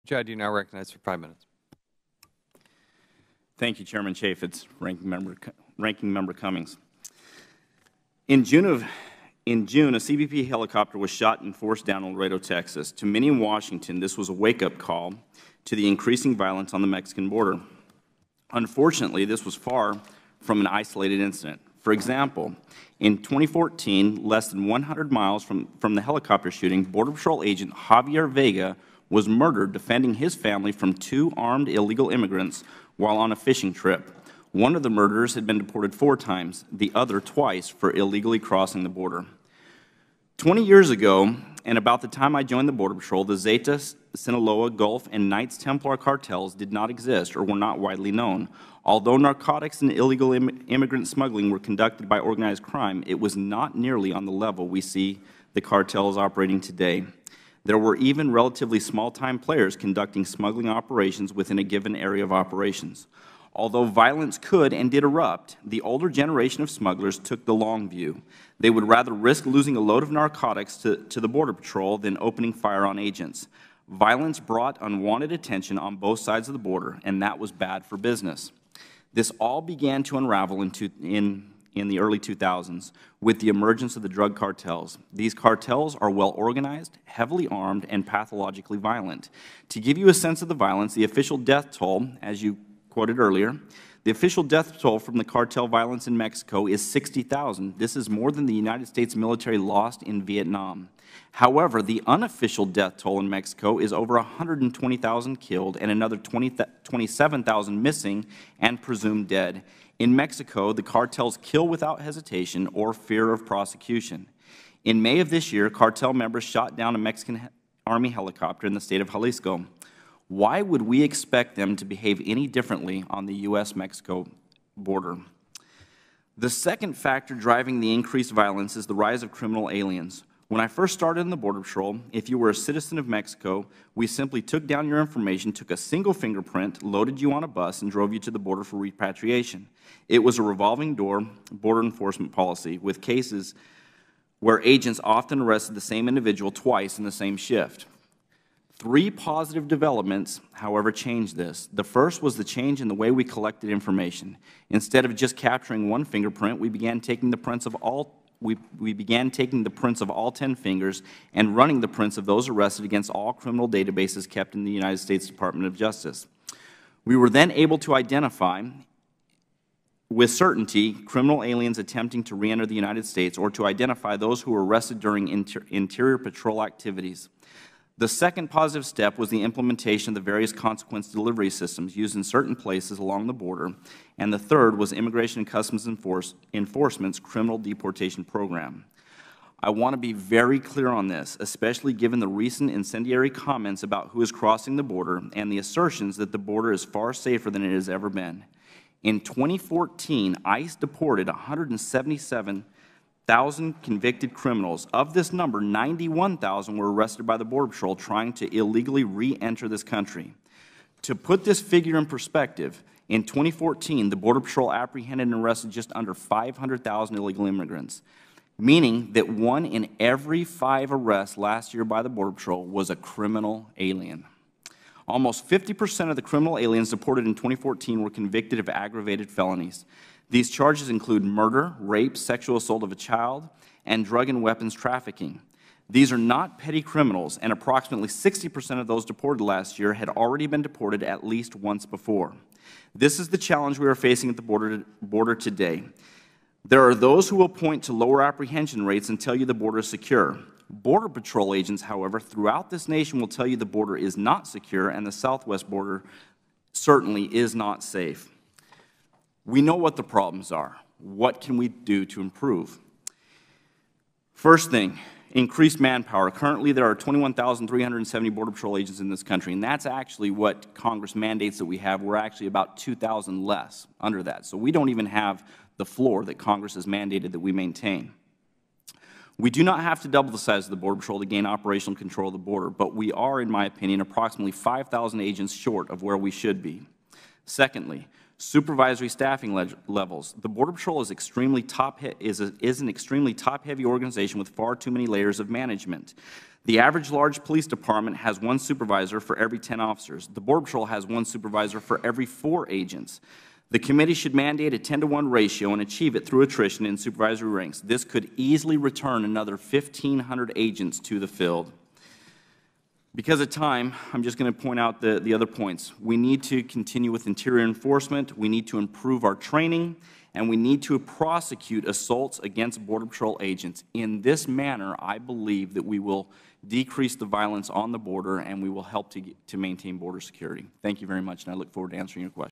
Judd, you now recognize for 5 minutes. Thank you, Chairman Chaffetz, Ranking Member Cummings. In June, a CBP helicopter was shot and forced down in Laredo, Texas. To many in Washington, this was a wake-up call to the increasing violence on the Mexican border. Unfortunately, this was far from an isolated incident. For example, in 2014, less than 100 miles from the helicopter shooting, Border Patrol agent Javier Vega was murdered defending his family from 2 armed illegal immigrants while on a fishing trip. One of the murderers had been deported 4 times, the other twice for illegally crossing the border. 20 years ago, and about the time I joined the Border Patrol, the Zetas, Sinaloa, Gulf, and Knights Templar cartels did not exist or were not widely known. Although narcotics and illegal immigrant smuggling were conducted by organized crime, it was not nearly on the level we see the cartels operating today. There were even relatively small-time players conducting smuggling operations within a given area of operations. Although violence could and did erupt, the older generation of smugglers took the long view. They would rather risk losing a load of narcotics to the Border Patrol than opening fire on agents. Violence brought unwanted attention on both sides of the border, and that was bad for business. This all began to unravel in the early 2000s with the emergence of the drug cartels. These cartels are well organized, heavily armed, and pathologically violent. To give you a sense of the violence, the official death toll, as you quoted earlier, the official death toll from the cartel violence in Mexico is 60,000. This is more than the United States military lost in Vietnam. However, the unofficial death toll in Mexico is over 120,000 killed and another 27,000 missing and presumed dead. In Mexico, the cartels kill without hesitation or fear of prosecution. In May of this year, cartel members shot down a Mexican Army helicopter in the state of Jalisco. Why would we expect them to behave any differently on the U.S.-Mexico border? The second factor driving the increased violence is the rise of criminal aliens. When I first started in the Border Patrol, if you were a citizen of Mexico, we simply took down your information, took a single fingerprint, loaded you on a bus, and drove you to the border for repatriation. It was a revolving door border enforcement policy with cases where agents often arrested the same individual twice in the same shift. 3 positive developments, however, changed this. The first was the change in the way we collected information. Instead of just capturing one fingerprint, we began taking the prints of all 10 fingers and running the prints of those arrested against all criminal databases kept in the United States Department of Justice. We were then able to identify with certainty criminal aliens attempting to re-enter the United States or to identify those who were arrested during interior patrol activities. The second positive step was the implementation of the various consequence delivery systems used in certain places along the border, and the third was Immigration and Customs Enforcement's criminal deportation program. I want to be very clear on this, especially given the recent incendiary comments about who is crossing the border and the assertions that the border is far safer than it has ever been. In 2014, ICE deported 177,000 convicted criminals. Of this number, 91,000 were arrested by the Border Patrol trying to illegally re-enter this country. To put this figure in perspective, in 2014, the Border Patrol apprehended and arrested just under 500,000 illegal immigrants, meaning that 1 in every 5 arrests last year by the Border Patrol was a criminal alien. Almost 50% of the criminal aliens deported in 2014 were convicted of aggravated felonies. These charges include murder, rape, sexual assault of a child, and drug and weapons trafficking. These are not petty criminals, and approximately 60% of those deported last year had already been deported at least once before. This is the challenge we are facing at the border today. There are those who will point to lower apprehension rates and tell you the border is secure. Border Patrol agents, however, throughout this nation will tell you the border is not secure and the southwest border certainly is not safe. We know what the problems are. What can we do to improve? First thing, increased manpower. Currently, there are 21,370 Border Patrol agents in this country, and that's actually what Congress mandates that we have. We're actually about 2,000 less under that. So we don't even have the floor that Congress has mandated that we maintain. We do not have to double the size of the Border Patrol to gain operational control of the border, but we are, in my opinion, approximately 5,000 agents short of where we should be. Secondly, Supervisory staffing levels. The Border Patrol is an extremely top-heavy organization with far too many layers of management. The average large police department has 1 supervisor for every 10 officers. The Border Patrol has 1 supervisor for every 4 agents. The committee should mandate a 10-to-1 ratio and achieve it through attrition in supervisory ranks. This could easily return another 1,500 agents to the field. Because of time, I'm just going to point out the other points. We need to continue with interior enforcement, we need to improve our training, and we need to prosecute assaults against Border Patrol agents. In this manner, I believe that we will decrease the violence on the border and we will help to maintain border security. Thank you very much, and I look forward to answering your questions.